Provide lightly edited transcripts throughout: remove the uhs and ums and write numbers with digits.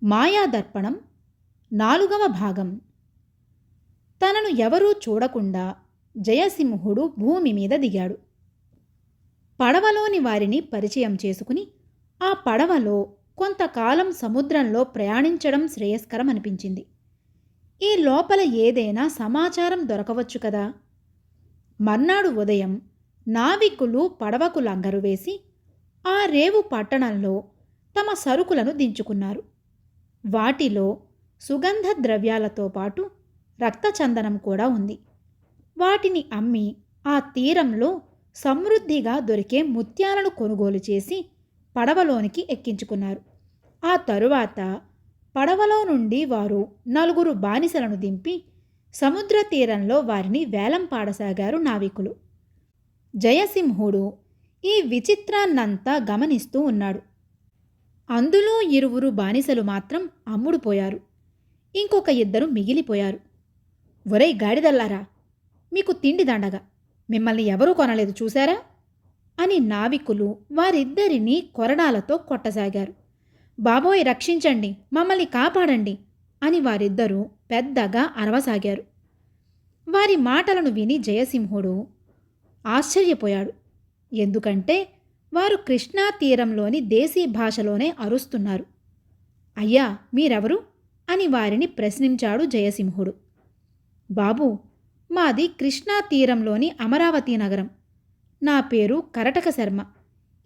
మాయాదర్పణం 4వ భాగం. తనను ఎవరూ చూడకుండా జయసింహుడు భూమి మీద దిగాడు. పడవలోని వారిని పరిచయం చేసుకుని ఆ పడవలో కొంతకాలం సముద్రంలో ప్రయాణించడం శ్రేయస్కరం అనిపించింది. ఈ లోపల ఏదైనా సమాచారం దొరకవచ్చు కదా. మర్నాడు ఉదయం నావికులు పడవకు లంగరు వేసి ఆ రేవు పట్టణంలో తమ సరుకులను దించుకున్నారు. వాటిలో సుగంధ ద్రవ్యాలతో పాటు రక్తచందనం కూడా ఉంది. వాటిని అమ్మి ఆ తీరంలో సమృద్ధిగా దొరికే ముత్యాలను కొనుగోలు చేసి పడవలోనికి ఎక్కించుకున్నారు. ఆ తరువాత పడవలో నుండి వారు 4 బానిసలను దింపి సముద్ర తీరంలో వారిని వేలం పాడసాగారు నావికులు. జయసింహుడు ఈ విచిత్రాన్నంతా గమనిస్తూ ఉన్నాడు. అందులో 2 బానిసలు మాత్రం అమ్ముడుపోయారు. ఇంకొక 2 మిగిలిపోయారు. ఒరేయ్ గాడిదల్లారా, మీకు తిండి దండగా, మిమ్మల్ని ఎవరూ కొనలేదు చూశారా అని నావికులు వారిద్దరినీ కొరడాలతో కొట్టసాగారు. బాబోయ్ రక్షించండి, మమ్మల్ని కాపాడండి అని వారిద్దరూ పెద్దగా అరవసాగారు. వారి మాటలను విని జయసింహుడు ఆశ్చర్యపోయాడు. ఎందుకంటే వారు కృష్ణా తీరంలోని దేశీ భాషలోనే అరుస్తున్నారు. అయ్యా మీరెవరు అని వారిని ప్రశ్నించాడు జయసింహుడు. బాబూ, మాది కృష్ణా తీరంలోని అమరావతి నగరం. నా పేరు కరటక శర్మ,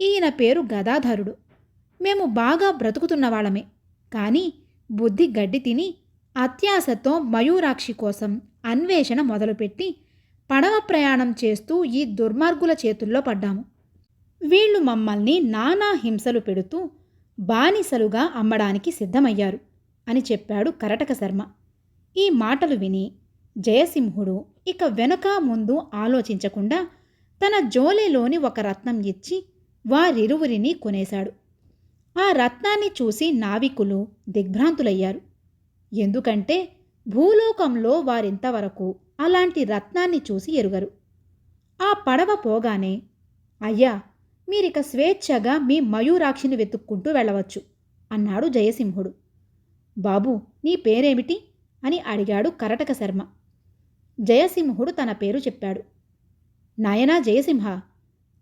ఈయన పేరు గదాధరుడు. మేము బాగా బ్రతుకుతున్నవాళ్ళమే, కానీ బుద్ధి గడ్డి తిని అత్యాశతో మయూరాక్షి కోసం అన్వేషణ మొదలుపెట్టి పడవ ప్రయాణం చేస్తూ ఈ దుర్మార్గుల చేతుల్లో పడ్డాము. వీళ్లు మమ్మల్ని నానా హింసలు పెడుతూ బానిసలుగా అమ్మడానికి సిద్ధమయ్యారు అని చెప్పాడు కరటక శర్మ. ఈ మాటలు విని జయసింహుడు ఇక వెనుక ముందు ఆలోచించకుండా తన జోలెలోని ఒక రత్నం ఇచ్చి వారిరువురిని కొనేశాడు. ఆ రత్నాన్ని చూసి నావికులు దిగ్భ్రాంతులయ్యారు. ఎందుకంటే భూలోకంలో వారింతవరకు అలాంటి రత్నాన్ని చూసి ఎరుగరు. ఆ పడవ పోగానే, అయ్యా మీరిక స్వేచ్ఛగా మీ మయూరాక్షిని వెతుక్కుంటూ వెళ్ళవచ్చు అన్నాడు జయసింహుడు. బాబూ, నీ పేరేమిటి అని అడిగాడు కరటక శర్మ. జయసింహుడు తన పేరు చెప్పాడు. నాయనా జయసింహ,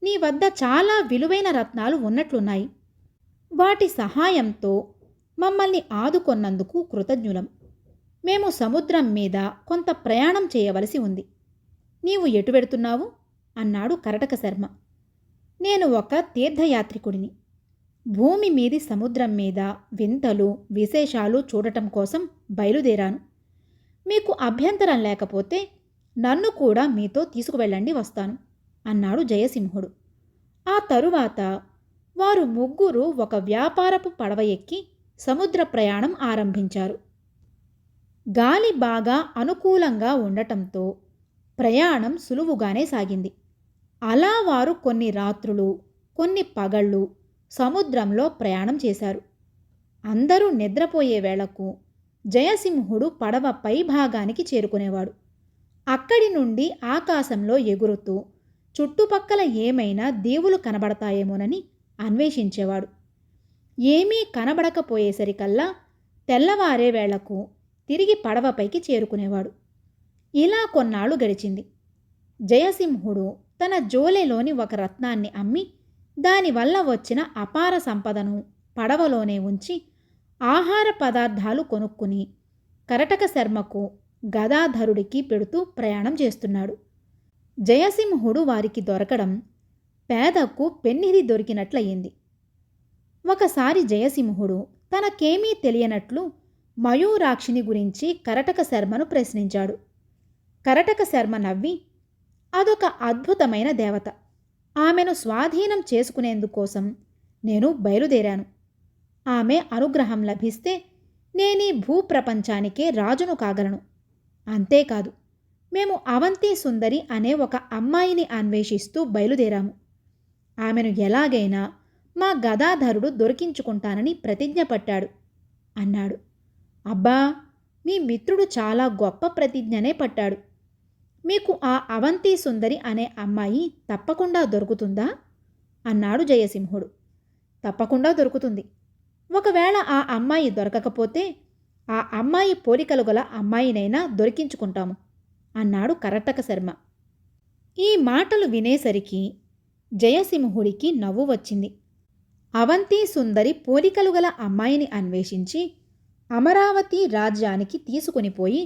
నీ వద్ద చాలా విలువైన రత్నాలు ఉన్నట్లున్నాయి. వాటి సహాయంతో మమ్మల్ని ఆదుకొన్నందుకు కృతజ్ఞులం. మేము సముద్రం మీద కొంత ప్రయాణం చేయవలసి ఉంది. నీవు ఎటు వెడుతున్నావు అన్నాడు కరటక శర్మ. నేను ఒక తీర్థయాత్రికుడిని. భూమి మీది సముద్రం మీద వింతలు విశేషాలు చూడటం కోసం బయలుదేరాను. మీకు అభ్యంతరం లేకపోతే నన్ను కూడా మీతో తీసుకువెళ్ళండి, వస్తాను అన్నాడు జయసింహుడు. ఆ తరువాత వారు ముగ్గురు ఒక వ్యాపారపు పడవ ఎక్కి సముద్ర ప్రయాణం ఆరంభించారు. గాలి బాగా అనుకూలంగా ఉండటంతో ప్రయాణం సులువుగానే సాగింది. అలా వారు కొన్ని రాత్రులు కొన్ని పగళ్ళు సముద్రంలో ప్రయాణం చేశారు. అందరూ నిద్రపోయే వేళకు జయసింహుడు పడవ పై భాగానికి చేరుకునేవాడు. అక్కడి నుండి ఆకాశంలో ఎగురుతూ చుట్టుపక్కల ఏమైనా దీవులు కనబడతాయేమోనని అన్వేషించేవాడు. ఏమీ కనబడకపోయేసరికల్లా తెల్లవారే వేళకు తిరిగి పడవపైకి చేరుకునేవాడు. ఇలా కొన్నాళ్ళు గడిచింది. జయసింహుడు తన జోలెలోని ఒక రత్నాన్ని అమ్మి దానివల్ల వచ్చిన అపార సంపదను పడవలోనే ఉంచి ఆహార పదార్థాలు కొనుక్కుని కరటక శర్మకు గదాధరుడికి పెడుతూ ప్రయాణం చేస్తున్నాడు. జయసింహుడు వారికి దొరకడం పేదకు పెన్నిధి దొరికినట్లయింది. ఒకసారి జయసింహుడు తనకేమీ తెలియనట్లు మయూరాక్షిని గురించి కరటక శర్మను ప్రశ్నించాడు. కరటక శర్మ నవ్వి, అదొక అద్భుతమైన దేవత. ఆమెను స్వాధీనం చేసుకునేందుకోసం నేను బయలుదేరాను. ఆమె అనుగ్రహం లభిస్తే నేనీ భూప్రపంచానికే రాజును కాగలను. అంతేకాదు, మేము అవంతి సుందరి అనే ఒక అమ్మాయిని అన్వేషిస్తూ బయలుదేరాము. ఆమెను ఎలాగైనా మా గదాధరుడు దొరికించుకుంటానని ప్రతిజ్ఞ పట్టాడు అన్నాడు. అబ్బా, మీ మిత్రుడు చాలా గొప్ప ప్రతిజ్ఞనే పట్టాడు. మీకు ఆ అవంతి సుందరి అనే అమ్మాయి తప్పకుండా దొరుకుతుందా అన్నాడు జయసింహుడు. తప్పకుండా దొరుకుతుంది. ఒకవేళ ఆ అమ్మాయి దొరకకపోతే ఆ అమ్మాయి పోలికలు గల అమ్మాయినైనా దొరికించుకుంటాము అన్నాడు కరటక శర్మ. ఈ మాటలు వినేసరికి జయసింహుడికి నవ్వు వచ్చింది. అవంతి సుందరి పోలికలు గల అమ్మాయిని అన్వేషించి అమరావతి రాజ్యానికి తీసుకొనిపోయి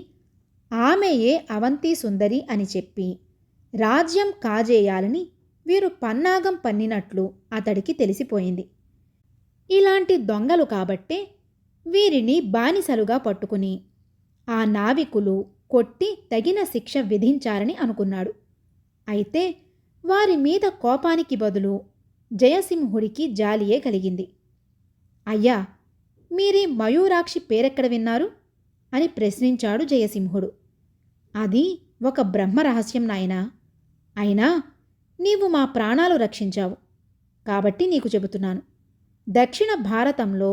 ఆమెయే అవంతి సుందరి అని చెప్పి రాజ్యం కాజేయాలని వీరు పన్నాగం పన్నినట్లు అతడికి తెలిసిపోయింది. ఇలాంటి దొంగలు కాబట్టే వీరిని బానిసలుగా పట్టుకుని ఆ నావికులు కొట్టి తగిన శిక్ష విధించారని అనుకున్నాడు. అయితే వారి మీద కోపానికి బదులు జయసింహుడికి జాలియే కలిగింది. అయ్యా, మీరీ మయూరాక్షి పేరెక్కడ విన్నారు అని ప్రశ్నించాడు జయసింహుడు. అది ఒక బ్రహ్మరహస్యం నాయనా. అయినా నీవు మా ప్రాణాలు రక్షించావు కాబట్టి నీకు చెబుతున్నాను. దక్షిణ భారతంలో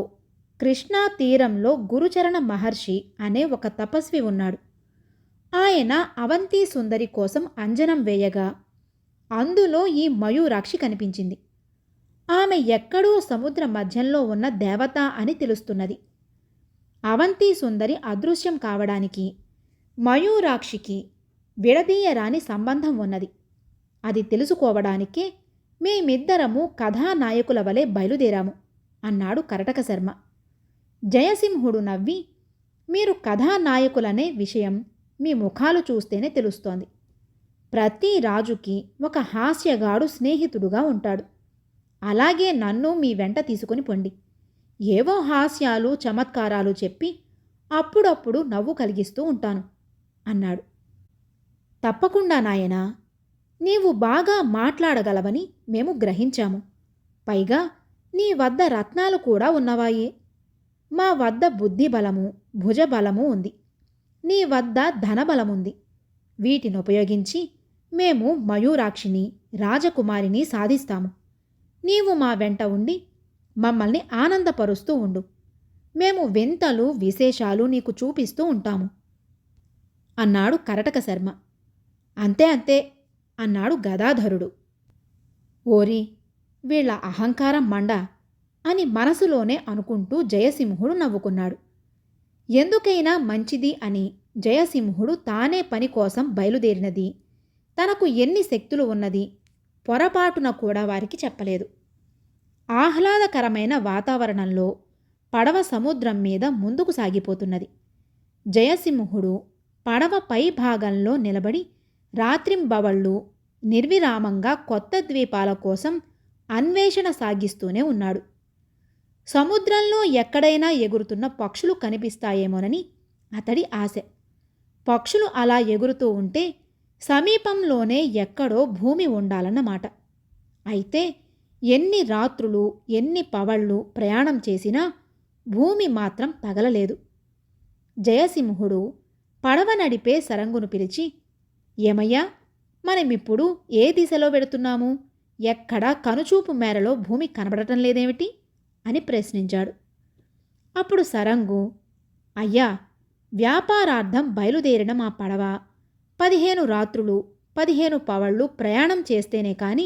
కృష్ణా తీరంలో గురుచరణ మహర్షి అనే ఒక తపస్వి ఉన్నాడు. ఆయన అవంతి సుందరి కోసం అంజనం వేయగా అందులో ఈ మయూరాక్షి కనిపించింది. ఆమె ఎక్కడో సముద్ర మధ్యంలో ఉన్న దేవత అని తెలుస్తున్నది. అవంతి సుందరి అదృశ్యం కావడానికి మయూరాక్షికి విడదీయరాని సంబంధం ఉన్నది. అది తెలుసుకోవడానికే మేమిద్దరము కథానాయకుల వలె బయలుదేరాము అన్నాడు కరటక శర్మ. జయసింహుడు నవ్వి, మీరు కథానాయకులనే విషయం మీ ముఖాలు చూస్తేనే తెలుస్తోంది. ప్రతి రాజుకి ఒక హాస్యగాడు స్నేహితుడుగా ఉంటాడు. అలాగే నన్ను మీ వెంట తీసుకుని పొండి. ఏవో హాస్యాలు చమత్కారాలు చెప్పి అప్పుడప్పుడు నవ్వు కలిగిస్తూ ఉంటాను అన్నాడు. తప్పకుండా నాయనా, నీవు బాగా మాట్లాడగలవని మేము గ్రహించాము. పైగా నీ వద్ద రత్నాలు కూడా ఉన్నవాయే. మా వద్ద బుద్ధిబలము భుజబలము ఉంది. నీ వద్ద ధనబలముంది. వీటిని ఉపయోగించి మేము మయూరాక్షిని రాజకుమారిని సాధిస్తాము. నీవు మా వెంట ఉండి మమ్మల్ని ఆనందపరుస్తూ ఉండు. మేము వింతలు విశేషాలు నీకు చూపిస్తూ ఉంటాము అన్నాడు కరటక శర్మ. అంతే అంతే అన్నాడు గదాధరుడు. ఓరి, వీళ్ల అహంకారం మండ అని మనసులోనే అనుకుంటూ జయసింహుడు నవ్వుకున్నాడు. ఎందుకైనా మంచిది అని జయసింహుడు తానే పని కోసం బయలుదేరినది, తనకు ఎన్ని శక్తులు ఉన్నది పొరపాటున కూడా వారికి చెప్పలేదు. ఆహ్లాదకరమైన వాతావరణంలో పడవ సముద్రం మీద ముందుకు సాగిపోతున్నది. జయసింహుడు పడవ పై భాగంలో నిలబడి రాత్రింబవళ్ళు నిర్విరామంగా కొత్త ద్వీపాల కోసం అన్వేషణ సాగిస్తూనే ఉన్నాడు. సముద్రంలో ఎక్కడైనా ఎగురుతున్న పక్షులు కనిపిస్తాయేమోనని అతడి ఆశ. పక్షులు అలా ఎగురుతూ ఉంటే సమీపంలోనే ఎక్కడో భూమి ఉండాలన్నమాట. అయితే ఎన్ని రాత్రులు ఎన్ని పవళ్ళు ప్రయాణం చేసినా భూమి మాత్రం తగలలేదు. జయసింహుడు పడవ నడిపే సరంగును పిలిచి, ఏమయ్యా, మనమిప్పుడు ఏ దిశలో వెడుతున్నాము? ఎక్కడా కనుచూపు మేరలో భూమి కనబడటం లేదేమిటి అని ప్రశ్నించాడు. అప్పుడు సరంగు, అయ్యా, వ్యాపారార్థం బయలుదేరిన మా పడవ 15 రాత్రులు 15 పవళ్ళు ప్రయాణం చేస్తేనే కాని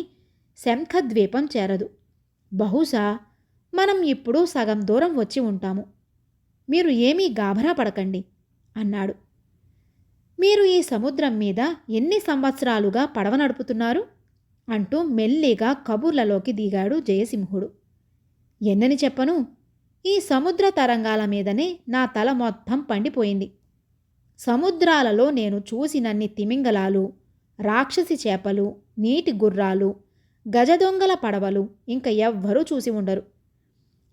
శంఖద్వీపం చేరదు. బహుశా మనం ఇప్పుడు సగం దూరం వచ్చి ఉంటాము. మీరు ఏమీ గాభరా పడకండి అన్నాడు. మీరు ఈ సముద్రం మీద ఎన్ని సంవత్సరాలుగా పడవ నడుపుతున్నారు అంటూ మెల్లిగా కబుర్లలోకి దిగాడు జయసింహుడు. ఎన్నని చెప్పను, ఈ సముద్ర తరంగాల మీదనే నా తల మొత్తం పండిపోయింది. సముద్రాలలో నేను చూసినన్ని తిమింగలాలు, రాక్షసి చేపలు, నీటి గుర్రాలు, గజదొంగల పడవలు ఇంక ఎవ్వరూ చూసి ఉండరు.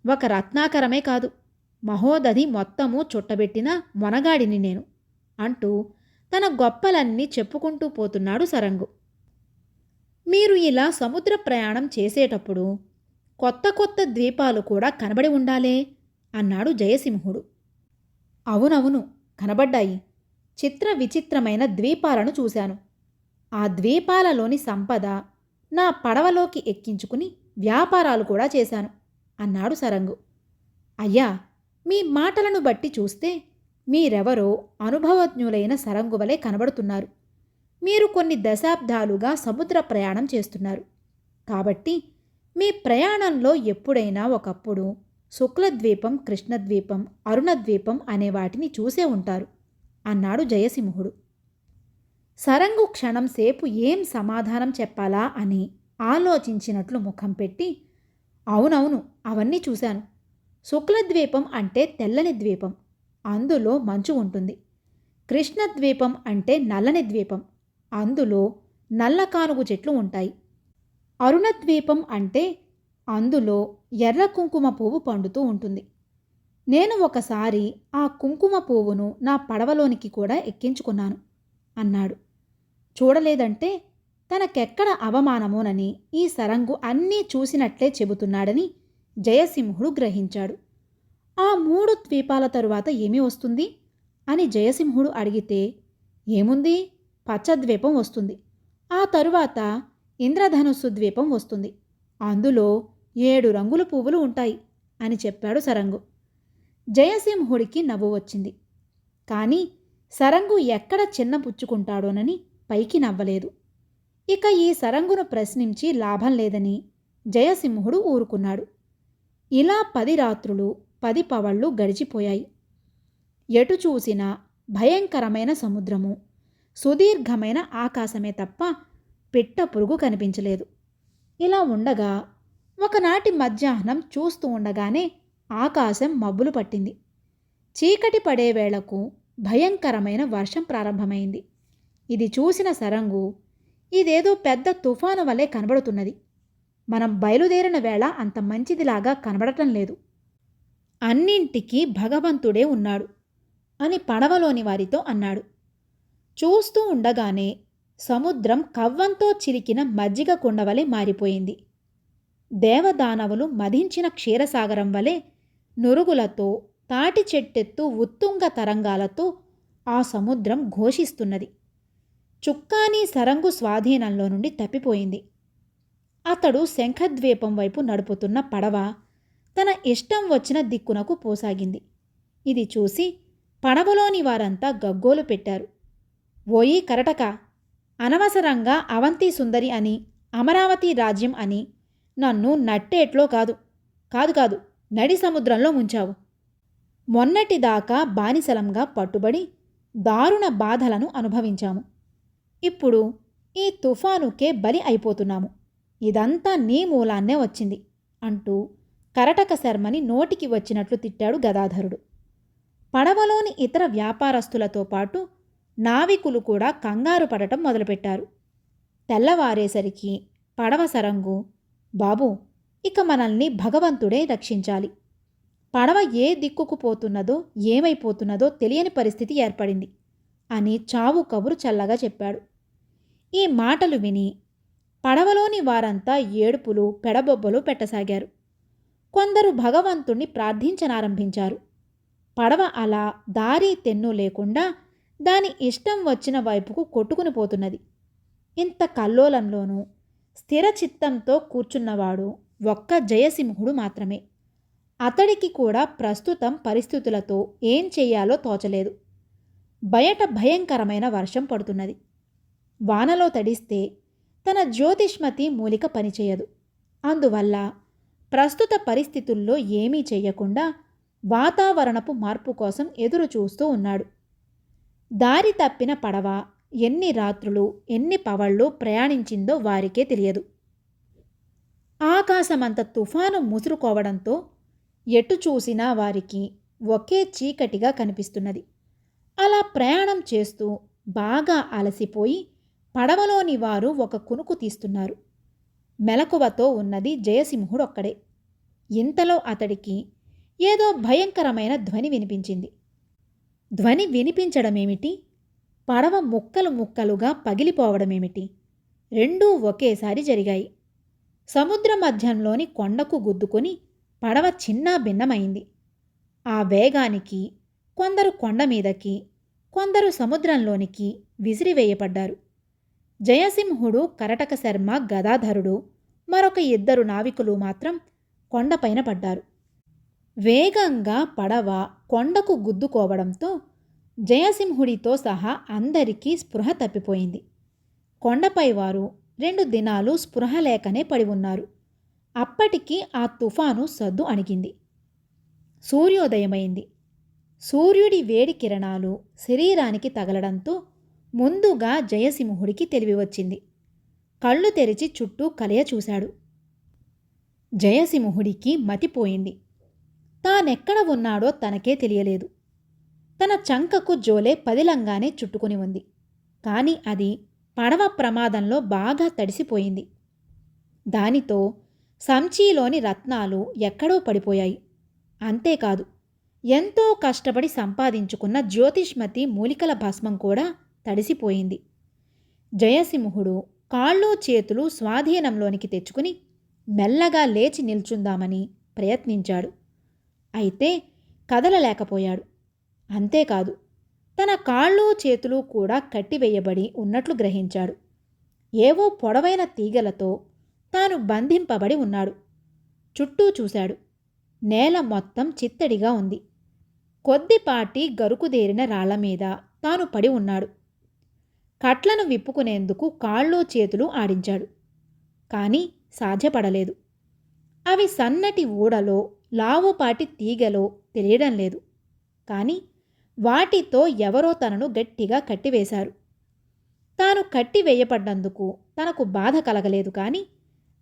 ఒక రత్నాకరమే కాదు, మహోదధి మొత్తము చుట్టబెట్టిన మొనగాడిని నేను అంటూ తన గొప్పలన్నీ చెప్పుకుంటూ పోతున్నాడు సరంగు. మీరు ఇలా సముద్ర ప్రయాణం చేసేటప్పుడు కొత్త కొత్త ద్వీపాలు కూడా కనబడి ఉండాలే అన్నాడు జయసింహుడు. అవునవును, కనబడ్డాయి. చిత్ర విచిత్రమైన ద్వీపాలను చూశాను. ఆ ద్వీపాలలోని సంపద నా పడవలోకి ఎక్కించుకుని వ్యాపారాలు కూడా చేశాను అన్నాడు సరంగు. అయ్యా, మీ మాటలను బట్టి చూస్తే మీరెవరో అనుభవజ్ఞులైన సరంగువలే కనబడుతున్నారు. మీరు కొన్ని దశాబ్దాలుగా సముద్ర ప్రయాణం చేస్తున్నారు. కాబట్టి మీ ప్రయాణంలో ఎప్పుడైనా ఒకప్పుడు శుక్లద్వీపం, కృష్ణద్వీపం, అరుణద్వీపం అనే వాటిని చూసే ఉంటారు అన్నాడు జయసింహుడు. సరంగు క్షణం సేపు ఏం సమాధానం చెప్పాలా అని ఆలోచించినట్లు ముఖం పెట్టి, అవునవును, అవన్నీ చూశాను. శుక్లద్వీపం అంటే తెల్లని ద్వీపం, అందులో మంచు ఉంటుంది. కృష్ణద్వీపం అంటే నల్లని ద్వీపం, అందులో నల్ల కానుగు చెట్లు ఉంటాయి. అరుణద్వీపం అంటే అందులో ఎర్ర కుంకుమ పువ్వు పండుతూ ఉంటుంది. నేను ఒకసారి ఆ కుంకుమ పువ్వును నా పడవలోనికి కూడా ఎక్కించుకున్నాను అన్నాడు. చూడలేదంటే తనకెక్కడ అవమానమోనని ఈ సరంగు అన్నీ చూసినట్లే చెబుతున్నాడని జయసింహుడు గ్రహించాడు. ఆ 3 ద్వీపాల తరువాత ఏమి వస్తుంది అని జయసింహుడు అడిగితే, ఏముంది, పచ్చద్వీపం వస్తుంది. ఆ తరువాత ఇంద్రధనుస్సు ద్వీపం వస్తుంది. అందులో 7 రంగుల పువ్వులు ఉంటాయి అని చెప్పాడు సరంగు. జయసింహుడికి నవ్వు వచ్చింది. కానీ సరంగు ఎక్కడ చిన్నపుచ్చుకుంటాడోనని పైకి నవ్వలేదు. ఇక ఈ సరంగును ప్రశ్నించి లాభం లేదని జయసింహుడు ఊరుకున్నాడు. ఇలా 10 రాత్రులు 10 పవళ్ళు గడిచిపోయాయి. ఎటు చూసినా భయంకరమైన సముద్రము, సుదీర్ఘమైన ఆకాశమే తప్ప పిట్ట పురుగు కనిపించలేదు. ఇలా ఉండగా ఒకనాటి మధ్యాహ్నం చూస్తూ ఉండగానే ఆకాశం మబ్బులు పట్టింది. చీకటి పడే వేళకు భయంకరమైన వర్షం ప్రారంభమైంది. ఇది చూసిన సరంగు, ఇదేదో పెద్ద తుఫాను వలె కనబడుతున్నది. మనం బయలుదేరిన వేళ అంత మంచిదిలాగా కనబడటం లేదు. అన్నింటికీ భగవంతుడే ఉన్నాడు అని పడవలోని వారితో అన్నాడు. చూస్తూ ఉండగానే సముద్రం కవ్వంతో చిలికిన మజ్జిగ కుండవలె మారిపోయింది. దేవదానవులు మధించిన క్షీరసాగరం వలె నురుగులతో, తాటి చెట్టెత్తు ఉత్తుంగ తరంగాలతో ఆ సముద్రం ఘోషిస్తున్నది. చుక్కాని సరంగు స్వాధీనంలో నుండి తప్పిపోయింది. అతడు శంఖద్వీపం వైపు నడుపుతున్న పడవ తన ఇష్టం వచ్చిన దిక్కునకు పోసాగింది. ఇది చూసి పడవలోని వారంతా గగ్గోలు పెట్టారు. ఓయి కరటక, అనవసరంగా అవంతి సుందరి అని, అమరావతి రాజ్యం అని నన్ను నట్టేట్లో కాదు నడి సముద్రంలో ముంచావు. మొన్నటిదాకా బానిసలంగా పట్టుబడి దారుణ బాధలను అనుభవించాము. ఇప్పుడు ఈ తుఫానుకే బలి అయిపోతున్నాము. ఇదంతా నీ మూలాన్నే వచ్చింది అంటూ కరటక శర్మని నోటికి వచ్చినట్లు తిట్టాడు గదాధరుడు. పడవలోని ఇతర వ్యాపారస్తులతో పాటు నావికులు కూడా కంగారు పడటం మొదలుపెట్టారు. తెల్లవారేసరికి పడవ సరంగు, బాబూ, ఇక మనల్ని భగవంతుడే రక్షించాలి. పడవ ఏ దిక్కుకు పోతున్నదో ఏమైపోతున్నదో తెలియని పరిస్థితి ఏర్పడింది అని చావు కబురు చల్లగా చెప్పాడు. ఈ మాటలు విని పడవలోని వారంతా ఏడుపులు పెడబొబ్బలు పెట్టసాగారు. కొందరు భగవంతుణ్ణి ప్రార్థించనారంభించారు. పడవ అలా దారి తెన్ను లేకుండా దాని ఇష్టం వచ్చిన వైపుకు కొట్టుకుని పోతున్నది. ఇంత కల్లోలంలోనూ స్థిరచిత్తంతో కూర్చున్నవాడు ఒక్క జయసింహుడు మాత్రమే. అతడికి కూడా ప్రస్తుతం పరిస్థితులతో ఏం చెయ్యాలో తోచలేదు. బయట భయంకరమైన వర్షం పడుతున్నది. వానలో తడిస్తే తన జ్యోతిష్మతి మూలిక పనిచేయదు. అందువల్ల ప్రస్తుత పరిస్థితుల్లో ఏమీ చెయ్యకుండా వాతావరణపు మార్పు కోసం ఎదురు చూస్తూ ఉన్నాడు. దారి తప్పిన పడవ ఎన్ని రాత్రులు ఎన్ని పవళ్ళు ప్రయాణించిందో వారికే తెలియదు. ఆకాశమంత తుఫాను ముసురుకోవడంతో ఎటు చూసినా వారికి ఒకే చీకటిగా కనిపిస్తున్నది. అలా ప్రయాణం చేస్తూ బాగా అలసిపోయి పడవలోని వారు ఒక కునుకు తీస్తున్నారు. మెలకువతో ఉన్నది జయసింహుడొక్కడే. ఇంతలో అతడికి ఏదో భయంకరమైన ధ్వని వినిపించింది. ధ్వని వినిపించడమేమిటి, పడవ ముక్కలు ముక్కలుగా పగిలిపోవడమేమిటి, రెండూ ఒకేసారి జరిగాయి. సముద్ర మధ్యంలోని కొండకు గుద్దుకొని పడవ చిన్నా భిన్నమైంది. ఆ వేగానికి కొందరు కొండ మీదకి, కొందరు సముద్రంలోనికి విసిరివేయపడ్డారు. జయసింహుడు, కరటక శర్మ, గదాధరుడు, మరొక 2 నావికులు మాత్రం కొండపైన పడ్డారు. వేగంగా పడవ కొండకు గుద్దుకోవడంతో జయసింహుడితో సహా అందరికీ స్పృహ తప్పిపోయింది. కొండపై వారు 2 దినాలు స్పృహ లేకనే పడి ఉన్నారు. అప్పటికి ఆ తుఫాను సద్దు అణిగింది. సూర్యోదయమైంది. సూర్యుడి వేడి కిరణాలు శరీరానికి తగలడంతో ముందుగా జయసింహుడికి తెలివి వచ్చింది. కళ్ళు తెరిచి చుట్టూ కలయ చూశాడు. జయసింహుడికి మతిపోయింది. తానెక్కడ ఉన్నాడో తనకే తెలియలేదు. తన చంకకు జోలే పదిలంగానే చుట్టుకుని ఉంది. కాని అది పడవ ప్రమాదంలో బాగా తడిసిపోయింది. దానితో సంచీలోని రత్నాలు ఎక్కడో పడిపోయాయి. అంతేకాదు, ఎంతో కష్టపడి సంపాదించుకున్న జ్యోతిష్మతి మూలికల భస్మం కూడా తడిసిపోయింది. జయసింహుడు కాళ్ళు చేతులు స్వాధీనంలోనికి తెచ్చుకుని మెల్లగా లేచి నిల్చుందామని ప్రయత్నించాడు. అయితే కదలలేకపోయాడు. అంతేకాదు, తన కాళ్ళు చేతులు కూడా కట్టివేయబడి ఉన్నట్లు గ్రహించాడు. ఏవో పొడవైన తీగలతో తాను బంధింపబడి ఉన్నాడు. చుట్టూ చూశాడు. నేల మొత్తం చిత్తడిగా ఉంది. కొద్దిపాటి గరుకుదేరిన రాళ్లమీద తాను పడి ఉన్నాడు. కట్లను విప్పుకునేందుకు కాళ్ళు చేతులు ఆడించాడు. కాని సాధ్యపడలేదు. అవి సన్నటి ఊడలో లావుపాటి తీగలో తెలియడం లేదు. కాని వాటితో ఎవరో తనను గట్టిగా కట్టివేశారు. తాను కట్టివేయబడ్డందుకు తనకు బాధ కలగలేదు. కాని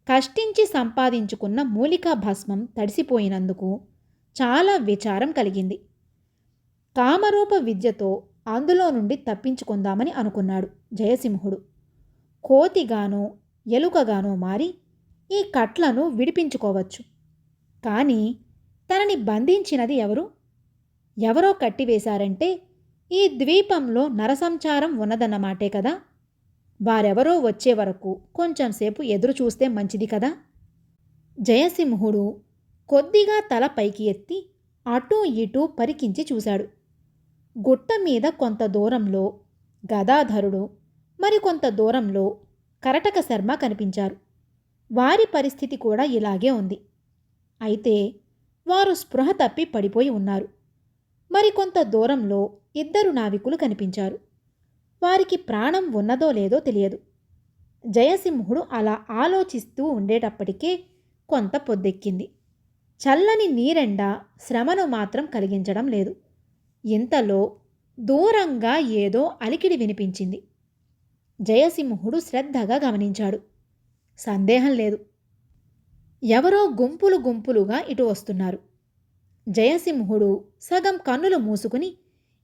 కష్టించి సంపాదించుకున్న మూలికా భస్మం తడిసిపోయినందుకు చాలా విచారం కలిగింది. కామరూప విద్యతో అందులో నుండి తప్పించుకుందామని అనుకున్నాడు జయసింహుడు. కోతిగానో ఎలుకగానో మారి ఈ కట్లను విడిపించుకోవచ్చు. కానీ తనని బంధించినది ఎవరు? ఎవరో కట్టివేశారంటే ఈ ద్వీపంలో నరసంచారం ఉన్నదన్నమాటే కదా. వారెవరో వచ్చే వరకు కొంచెంసేపు ఎదురు చూస్తే మంచిది కదా. జయసింహుడు కొద్దిగా తల పైకి ఎత్తి అటూ ఇటూ పరికించి చూశాడు. గుట్ట మీద కొంత దూరంలో గదాధరుడు, మరికొంత దూరంలో కరటక శర్మ కనిపించారు. వారి పరిస్థితి కూడా ఇలాగే ఉంది. అయితే వారు స్పృహ తప్పి పడిపోయి ఉన్నారు. మరికొంత దూరంలో ఇద్దరు నావికులు కనిపించారు. వారికి ప్రాణం ఉన్నదో లేదో తెలియదు. జయసింహుడు అలా ఆలోచిస్తూ ఉండేటప్పటికే కొంత పొద్దెక్కింది. చల్లని నీరెండ శ్రమను మాత్రం కలిగించడం లేదు. ఇంతలో దూరంగా ఏదో అలికిడి వినిపించింది. జయసింహుడు శ్రద్ధగా గమనించాడు. సందేహం లేదు, ఎవరో గుంపులు గుంపులుగా ఇటు వస్తున్నారు. జయసింహుడు సగం కన్నులు మూసుకుని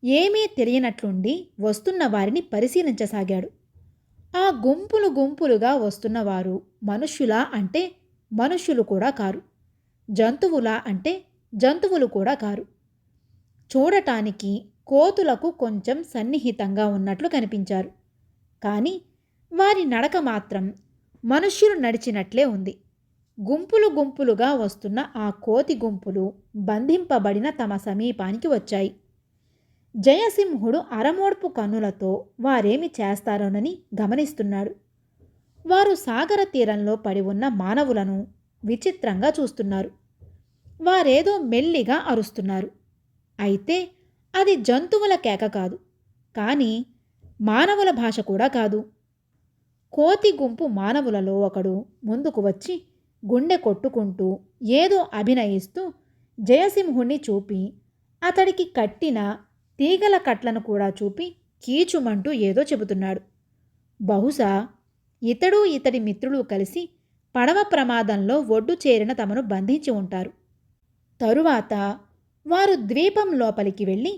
ఏమీ తెలియనట్లుండి వస్తున్న వారిని పరిశీలించసాగాడు. ఆ గుంపులు గుంపులుగా వస్తున్నవారు మనుష్యులా అంటే మనుష్యులు కూడా కారు, జంతువులా అంటే జంతువులు కూడా కారు. చూడటానికి కోతులకు కొంచెం సన్నిహితంగా ఉన్నట్లు కనిపించారు. కానీ వారి నడక మాత్రం మనుష్యులు నడిచినట్లే ఉంది. గుంపులు గుంపులుగా వస్తున్న ఆ కోతి గుంపులు బంధింపబడిన తమ సమీపానికి వచ్చాయి. జయసింహుడు అరమోడ్పు కన్నులతో వారేమి చేస్తారోనని గమనిస్తున్నాడు. వారు సాగర తీరంలో పడి ఉన్న మానవులను విచిత్రంగా చూస్తున్నారు. వారేదో మెల్లిగా అరుస్తున్నారు. అయితే అది జంతువుల కేక కాదు, కానీ మానవుల భాష కూడా కాదు. కోతి గుంపు మానవులలో ఒకడు ముందుకు వచ్చి గుండె కొట్టుకుంటూ ఏదో అభినయిస్తూ జయసింహుణ్ణి చూపి అతడికి కట్టిన తీగల కట్లను కూడా చూపి కీచుమంటూ ఏదో చెబుతున్నాడు. బహుశా ఇతడు ఇతడి మిత్రులు కలిసి పడవ ప్రమాదంలో ఒడ్డు చేరిన తమను బంధించి ఉంటారు. తరువాత వారు ద్వీపం లోపలికి వెళ్ళి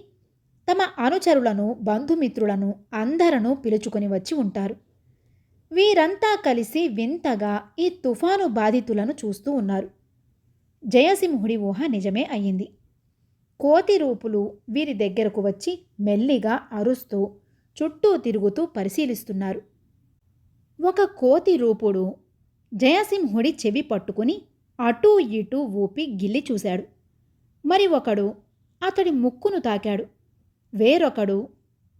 తమ అనుచరులను బంధుమిత్రులను అందరూ పిలుచుకొని వచ్చి ఉంటారు. వీరంతా కలిసి వింతగా ఈ తుఫాను బాధితులను చూస్తూ ఉన్నారు. జయసింహుడి ఊహ నిజమే అయ్యింది. కోతి రూపులు వీరి దగ్గరకు వచ్చి మెల్లిగా అరుస్తూ చుట్టూ తిరుగుతూ పరిశీలిస్తున్నారు. ఒక కోతి రూపుడు జయసింహుడి చెవి పట్టుకుని అటూ ఇటూ ఊపి గిల్లి చూశాడు. మరి ఒకడు అతడి ముక్కును తాకాడు. వేరొకడు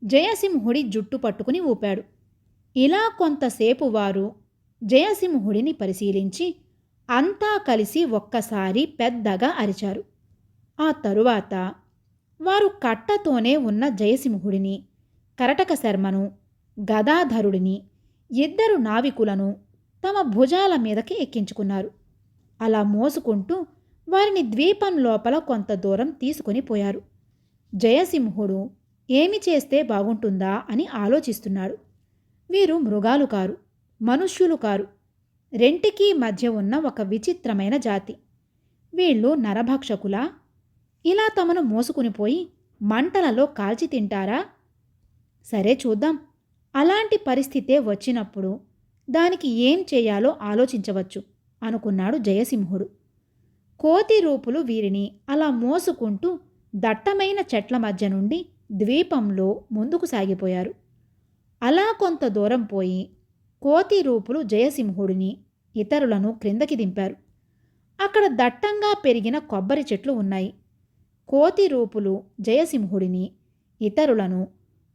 జయసింహుడి జుట్టు పట్టుకుని ఊపాడు. ఇలా కొంతసేపు వారు జయసింహుడిని పరిశీలించి అంతా కలిసి ఒక్కసారి పెద్దగా అరిచారు. ఆ తరువాత వారు కట్టతోనే ఉన్న జయసింహుడిని, కరటక శర్మను, గదాధరుడిని, ఇద్దరు నావికులను తమ భుజాల మీదకి ఎక్కించుకున్నారు. అలా మోసుకుంటూ వారిని ద్వీపం లోపల కొంత దూరం తీసుకొని పోయారు. జయసింహుడు ఏమి చేస్తే బాగుంటుందా అని ఆలోచిస్తున్నాడు. వీరు మృగాలు కారు, మనుష్యులు కారు, రెంటికీ మధ్య ఉన్న ఒక విచిత్రమైన జాతి. వీళ్ళు నరభక్షకులా? ఇలా తమను మోసుకునిపోయి మంటలలో కాల్చి తింటారా? సరే చూద్దాం. అలాంటి పరిస్థితే వచ్చినప్పుడు దానికి ఏం చేయాలో ఆలోచించవచ్చు అనుకున్నాడు జయసింహుడు. కోతి రూపులు వీరిని అలా మోసుకుంటూ దట్టమైన చెట్ల మధ్య నుండి ద్వీపంలో ముందుకు సాగిపోయారు. అలా కొంత దూరం పోయి కోతి రూపులు జయసింహుడిని, ఇతరులను క్రిందకి దింపారు. అక్కడ దట్టంగా పెరిగిన కొబ్బరి చెట్లు ఉన్నాయి. కోతి రూపులు జయసింహుడిని, ఇతరులను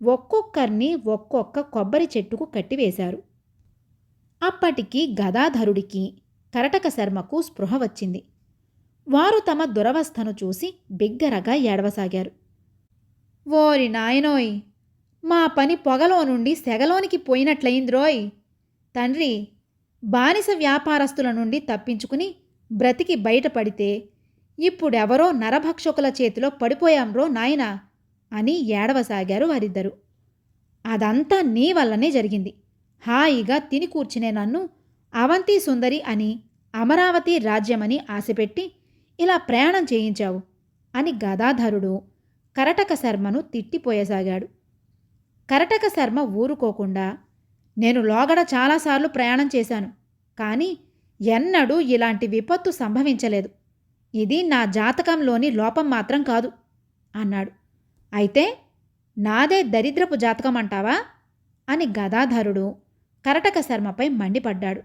ఒక్కొక్కరిని ఒక్కొక్క కొబ్బరి చెట్టుకు కట్టివేశారు. అప్పటికి గదాధరుడికి, కరటక శర్మకు స్పృహ వచ్చింది. వారు తమ దురవస్థను చూసి బిగ్గరగా ఏడవసాగారు. ఓరి నాయనోయ్, మా పని పొగలో నుండి సెగలోనికి పోయినట్లయింద్రోయ్. తండ్రి, బానిస వ్యాపారస్తుల నుండి తప్పించుకుని బ్రతికి బయటపడితే ఇప్పుడెవరో నరభక్షకుల చేతిలో పడిపోయాంరో నాయనా అని ఏడవసాగారు వారిద్దరూ. అదంతా నీ వల్లనే జరిగింది. హాయిగా తిని కూర్చునే నన్ను అవంతి సుందరి అని, అమరావతి రాజ్యమని ఆశపెట్టి ఇలా ప్రయాణం చేయించావు అని గదాధరుడు కరటక శర్మను తిట్టిపోయసాగాడు. కరటక శర్మ ఊరుకోకుండా, నేను లోగడ చాలాసార్లు ప్రయాణం చేశాను, కానీ ఎన్నడూ ఇలాంటి విపత్తు సంభవించలేదు. ఇది నా జాతకంలోని లోపం మాత్రం కాదు అన్నాడు. అయితే నాదే దరిద్రపు జాతకం అంటావా అని గదాధరుడు కరటక శర్మపై మండిపడ్డాడు.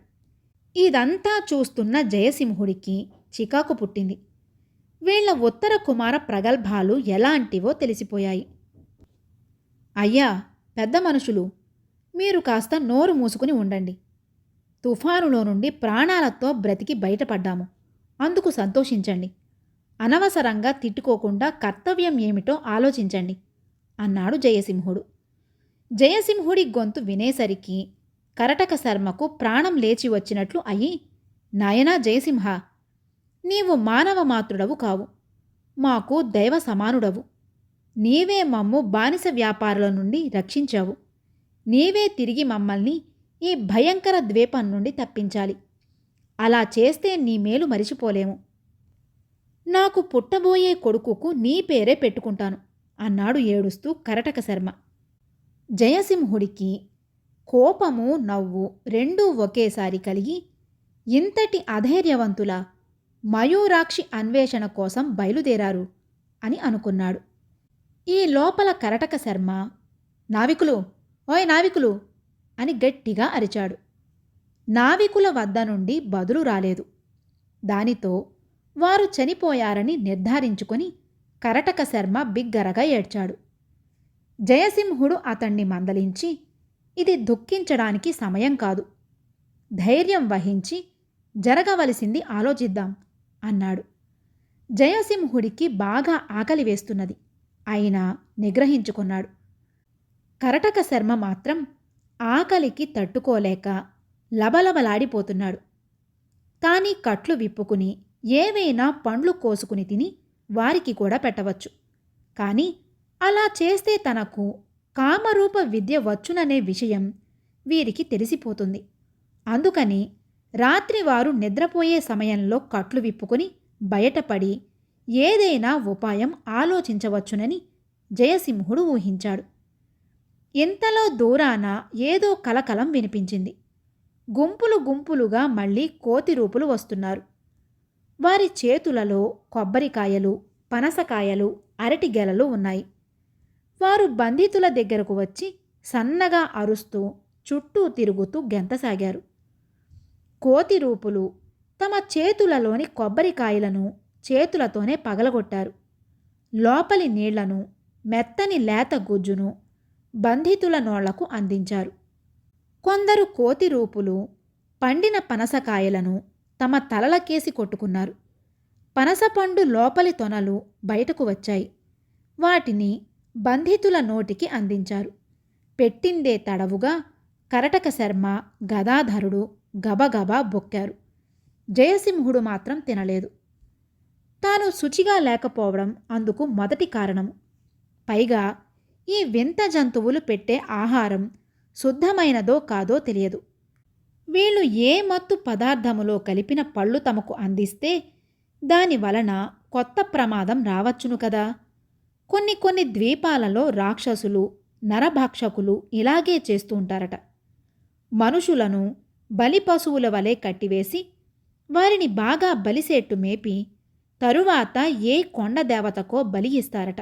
ఇదంతా చూస్తున్న జయసింహుడికి చికాకు పుట్టింది. వీళ్ల ఉత్తర కుమార ప్రగల్భాలు ఎలాంటివో తెలిసిపోయాయి. అయ్యా పెద్ద మనుషులు, మీరు కాస్త నోరు మూసుకుని ఉండండి. తుఫానులో నుండి ప్రాణాలతో బ్రతికి బయటపడ్డాము, అందుకు సంతోషించండి. అనవసరంగా తిట్టుకోకుండా కర్తవ్యం ఏమిటో ఆలోచించండి అన్నాడు జయసింహుడు. జయసింహుడి గొంతు వినేసరికి కరటక శర్మకు ప్రాణం లేచి వచ్చినట్లు అయి, నాయనా జయసింహ, నీవు మానవ మాతృడవు కావు, మాకు దైవ సమానుడవు. నీవే మమ్ము బానిస వ్యాపారుల నుండి రక్షించావు. నీవే తిరిగి మమ్మల్ని ఈ భయంకర ద్వీపం నుండి తప్పించాలి. అలా చేస్తే నీ మేలు మరిచిపోలేము. నాకు పుట్టబోయే కొడుకుకు నీ పేరే పెట్టుకుంటాను అన్నాడు ఏడుస్తూ కరటక శర్మ. జయసింహుడికి కోపము, నవ్వు రెండూ ఒకేసారి కలిగి, ఇంతటి అధైర్యవంతుల మయూరాక్షి అన్వేషణ కోసం బయలుదేరారు అని అనుకున్నాడు. ఈ లోపల కరటక శర్మ, నావికులు, ఓయ్ నావికులు అని గట్టిగా అరిచాడు. నావికుల వద్ద నుండి బదులు రాలేదు. దానితో వారు చనిపోయారని నిర్ధారించుకొని కరటక శర్మ బిగ్గరగా ఏడ్చాడు. జయసింహుడు అతణ్ణి మందలించి, ఇది దుఃఖించడానికి సమయం కాదు, ధైర్యం వహించి జరగవలసింది ఆలోచిద్దాం అన్నాడు. జయసింహుడికి బాగా ఆకలి వేస్తున్నది, అయినా నిగ్రహించుకున్నాడు. కరటక శర్మ మాత్రం ఆకలికి తట్టుకోలేక లబలబలాడిపోతున్నాడు. కానీ కట్లు విప్పుకుని ఏవైనా పండ్లు కోసుకుని తిని వారికి కూడా పెట్టవచ్చు. కానీ అలా చేస్తే తనకు కామరూప విద్య వచ్చుననే విషయం వీరికి తెలిసిపోతుంది. అందుకని రాత్రి వారు నిద్రపోయే సమయంలో కట్లు విప్పుకొని బయటపడి ఏదైనా ఉపాయం ఆలోచించవచ్చునని జయసింహుడు ఊహించాడు. ఇంతలో దూరాన ఏదో కలకలం వినిపించింది. గుంపులు గుంపులుగా మళ్ళీ కోతి రూపులు వస్తున్నారు. వారి చేతులలో కొబ్బరికాయలు, పనసకాయలు, అరటి గెలలు ఉన్నాయి. వారు బంధితుల దగ్గరకు వచ్చి సన్నగా అరుస్తూ చుట్టూ తిరుగుతూ గెంతసాగారు. కోతి రూపులు తమ చేతులలోని కొబ్బరికాయలను చేతులతోనే పగలగొట్టారు. లోపలి నీళ్లను, మెత్తని లేత గుజ్జును బంధితుల నోళ్లకు అందించారు. కొందరు కోతి రూపులు పండిన పనసకాయలను తమ తలలకేసి కొట్టుకున్నారు. పనసపండు లోపలి తొనలు బయటకు వచ్చాయి. వాటిని బంధితుల నోటికి అందించారు. పెట్టిందే తడవుగా కరటక శర్మ, గదాధరుడు గబగబా బొక్కారు. జయసింహుడు మాత్రం తినలేదు. తాను శుచిగా లేకపోవడం అందుకు మొదటి కారణము. పైగా ఈ వింత జంతువులు పెట్టే ఆహారం శుద్ధమైనదో కాదో తెలియదు. వీళ్ళు ఏ మత్తు పదార్థములో కలిపిన పళ్ళు తమకు అందిస్తే దాని వలన కొత్త ప్రమాదం రావచ్చును కదా. కొన్ని ద్వీపాలలో రాక్షసులు, నరభక్షకులు ఇలాగే చేస్తూ ఉంటారట. మనుషులను బలి పశువుల వలె కట్టివేసి వారిని బాగా బలిసేట్టు మేపి తరువాత ఏ కొండ దేవతకో బలి ఇస్తారట.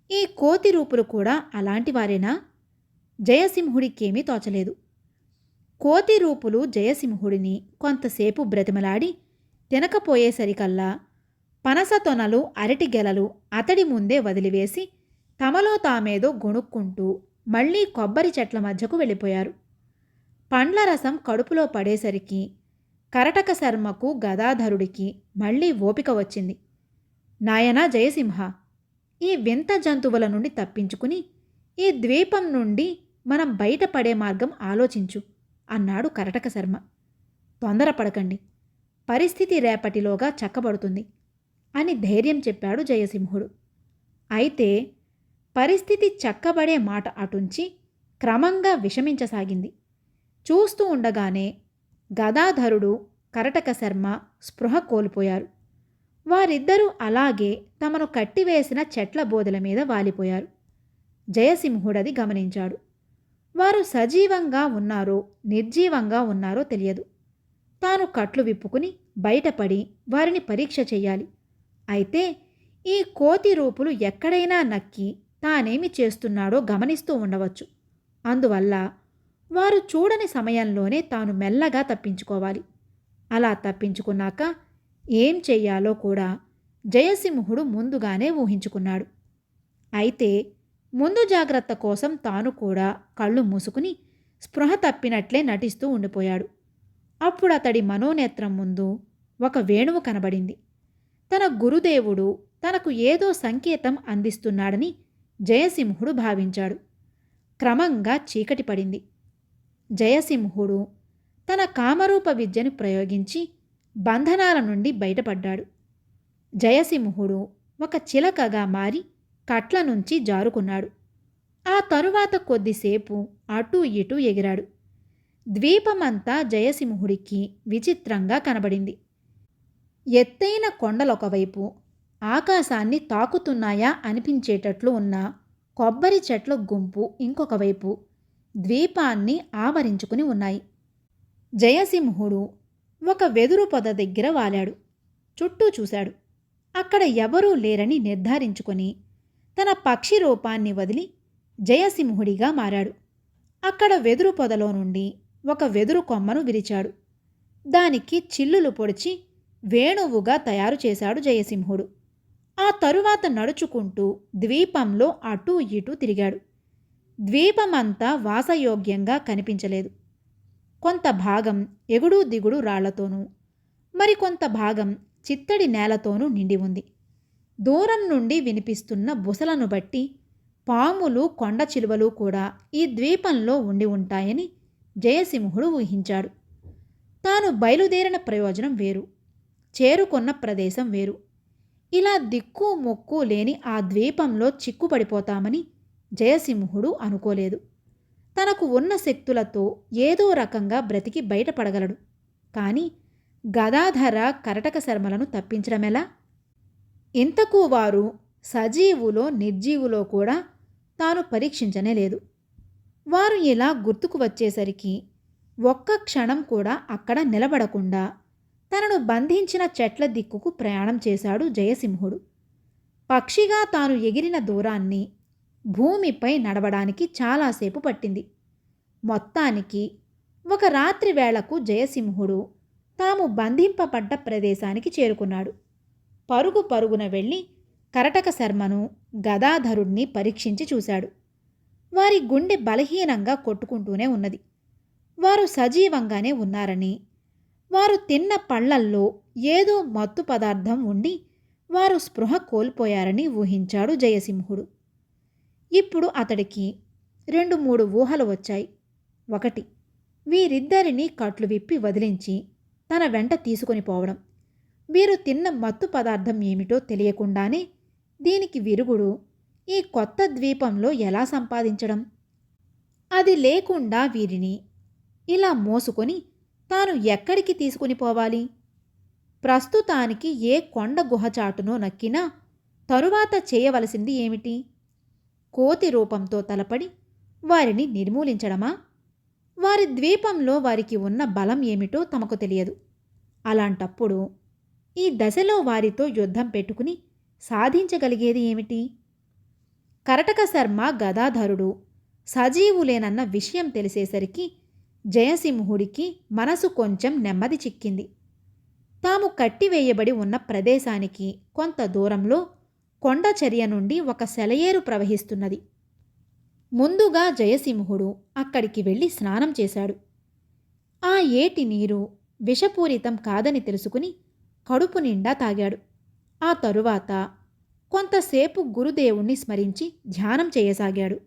ఈ కోతి రూపులు కూడా అలాంటివారేనా? జయసింహుడికేమీ తోచలేదు. కోతి రూపులు జయసింహుడిని కొంతసేపు బ్రతిమలాడి తినకపోయేసరికల్లా పనస తొనలు, అరటిగెలలు అతడి ముందే వదిలివేసి తమలో తామేదో గొణుక్కుంటూ మళ్లీ కొబ్బరి చెట్ల మధ్యకు వెళ్ళిపోయారు. పండ్ల రసం కడుపులో పడేసరికి కరటక శర్మకు, గదాధరుడికి మళ్లీ ఓపిక వచ్చింది. నాయనా జయసింహ, ఈ వింత జంతువుల నుండి తప్పించుకుని ఈ ద్వీపం నుండి మనం బయటపడే మార్గం ఆలోచించు అన్నాడు కరటక శర్మ. తొందరపడకండి, పరిస్థితి రేపటిలోగా చక్కబడుతుంది అని ధైర్యం చెప్పాడు జయసింహుడు. అయితే పరిస్థితి చక్కబడే మాట అటుంచి క్రమంగా విషమించసాగింది. చూస్తూ ఉండగానే గదాధరుడు, కరటక శర్మ స్పృహ కోల్పోయారు. వారిద్దరూ అలాగే తమను కట్టివేసిన చెట్ల బోదెల మీద వాలిపోయారు. జయసింహుడది గమనించాడు. వారు సజీవంగా ఉన్నారో నిర్జీవంగా ఉన్నారో తెలియదు. తాను కట్లు విప్పుకుని బయటపడి వారిని పరీక్ష చెయ్యాలి. అయితే ఈ కోతి రూపులు ఎక్కడైనా నక్కి తానేమి చేస్తున్నాడో గమనిస్తూ ఉండవచ్చు. అందువల్ల వారు చూడని సమయంలోనే తాను మెల్లగా తప్పించుకోవాలి. అలా తప్పించుకున్నాక ఏం చెయ్యాలో కూడా జయసింహుడు ముందుగానే ఊహించుకున్నాడు. అయితే ముందు జాగ్రత్త కోసం తాను కూడా కళ్ళు మూసుకుని స్పృహ తప్పినట్లే నటిస్తూ ఉండిపోయాడు. అప్పుడతడి మనోనేత్రం ముందు ఒక వేణువు కనబడింది. తన గురుదేవుడు తనకు ఏదో సంకేతం అందిస్తున్నాడని జయసింహుడు భావించాడు. క్రమంగా చీకటి పడింది. జయసింహుడు తన కామరూప విద్యను ప్రయోగించి బంధనాల నుండి బయటపడ్డాడు. జయసింహుడు ఒక చిలకగా మారి కట్ల నుంచి జారుకున్నాడు. ఆ తరువాత కొద్దిసేపు అటూ ఇటూ ఎగిరాడు. ద్వీపమంతా జయసింహుడికి విచిత్రంగా కనబడింది. ఎత్తైన కొండలొకవైపు, ఆకాశాన్ని తాకుతున్నాయా అనిపించేటట్లు ఉన్న కొబ్బరి చెట్ల గుంపు ఇంకొక వైపు ద్వీపాన్ని ఆవరించుకుని ఉన్నాయి. జయసింహుడు ఒక వెదురు పొద దగ్గర వాలాడు. చుట్టూ చూశాడు. అక్కడ ఎవరూ లేరని నిర్ధారించుకొని తన పక్షి రూపాన్ని వదిలి జయసింహుడిగా మారాడు. అక్కడ వెదురు పొదలో నుండి ఒక వెదురు కొమ్మను విరిచాడు. దానికి చిల్లులు పొడిచి వేణువుగా తయారు చేశాడు జయసింహుడు. ఆ తరువాత నడుచుకుంటూ ద్వీపంలో అటూ ఇటూ తిరిగాడు. ద్వీపమంతా వాసయోగ్యంగా కనిపించలేదు. కొంత భాగం ఎగుడు దిగుడు రాళ్లతోనూ, మరికొంత భాగం చిత్తడి నేలతోనూ నిండి ఉంది. దూరం నుండి వినిపిస్తున్న బుసలను బట్టి పాములు, కొండ చిలువలు కూడా ఈ ద్వీపంలో ఉండి ఉంటాయని జయసింహుడు ఊహించాడు. తాను బయలుదేరిన ప్రయోజనం వేరు, చేరుకున్న ప్రదేశం వేరు. ఇలా దిక్కు మొక్కు లేని ఆ ద్వీపంలో చిక్కుపడిపోతామని జయసింహుడు అనుకోలేదు. తనకు ఉన్న శక్తులతో ఏదో రకంగా బ్రతికి బయటపడగలడు. కాని గదాధర, కరటక శర్మలను తప్పించడమెలా? ఇంతకు వారు సజీవులో నిర్జీవులో కూడా తాను పరీక్షించనే లేదు. వారు ఇలా గుర్తుకు వచ్చేసరికి ఒక్క క్షణం కూడా అక్కడ నిలబడకుండా తనను బంధించిన చెట్ల దిక్కుకు ప్రయాణం చేశాడు జయసింహుడు. పక్షిగా తాను ఎగిరిన దూరాన్ని భూమిపై నడవడానికి చాలాసేపు పట్టింది. మొత్తానికి ఒక రాత్రి వేళకు జయసింహుడు తాము బంధింపబడ్డ ప్రదేశానికి చేరుకున్నాడు. పరుగు పరుగున వెళ్ళి కరటక శర్మను, గదాధరుణ్ణి పరీక్షించి చూశాడు. వారి గుండె బలహీనంగా కొట్టుకుంటూనే ఉన్నది. వారు సజీవంగానే ఉన్నారని, వారు తిన్న పళ్లల్లో ఏదో మత్తు పదార్థం ఉండి వారు స్పృహ కోల్పోయారని ఊహించాడు జయసింహుడు. ఇప్పుడు అతడికి 2-3 ఊహలు వచ్చాయి. 1, వీరిద్దరినీ కట్లు విప్పి వదిలించి తన వెంట తీసుకొని పోవడం. వీరు తిన్న మత్తు పదార్థం ఏమిటో తెలియకుండానే దీనికి విరుగుడు ఈ కొత్త ద్వీపంలో ఎలా సంపాదించడం? అది లేకుండా వీరిని ఇలా మోసుకొని తాను ఎక్కడికి తీసుకుని పోవాలి? ప్రస్తుతానికి ఏ కొండ గుహచాటునో నక్కినా తరువాత చేయవలసింది ఏమిటి? కోతి రూపంతో తలపడి వారిని నిర్మూలించడమా? వారి ద్వీపంలో వారికి ఉన్న బలం ఏమిటో తమకు తెలియదు. అలాంటప్పుడు ఈ దశలో వారితో యుద్ధం పెట్టుకుని సాధించగలిగేది ఏమిటి? కరటక శర్మ గదాధరుడు సజీవులేనన్న విషయం తెలిసేసరికి జయసింహుడికి మనసు కొంచెం నెమ్మది చిక్కింది. తాము కట్టివేయబడి ఉన్న ప్రదేశానికి కొంత దూరంలో కొండచర్య నుండి ఒక సెలయేరు ప్రవహిస్తున్నది. ముందుగా జయసింహుడు అక్కడికి వెళ్ళి స్నానం చేశాడు. ఆ ఏటి నీరు విషపూరితం కాదని తెలుసుకుని కడుపు నిండా తాగాడు. ఆ తరువాత కొంతసేపు గురుదేవుణ్ణి స్మరించి ధ్యానం చేయసాగాడు.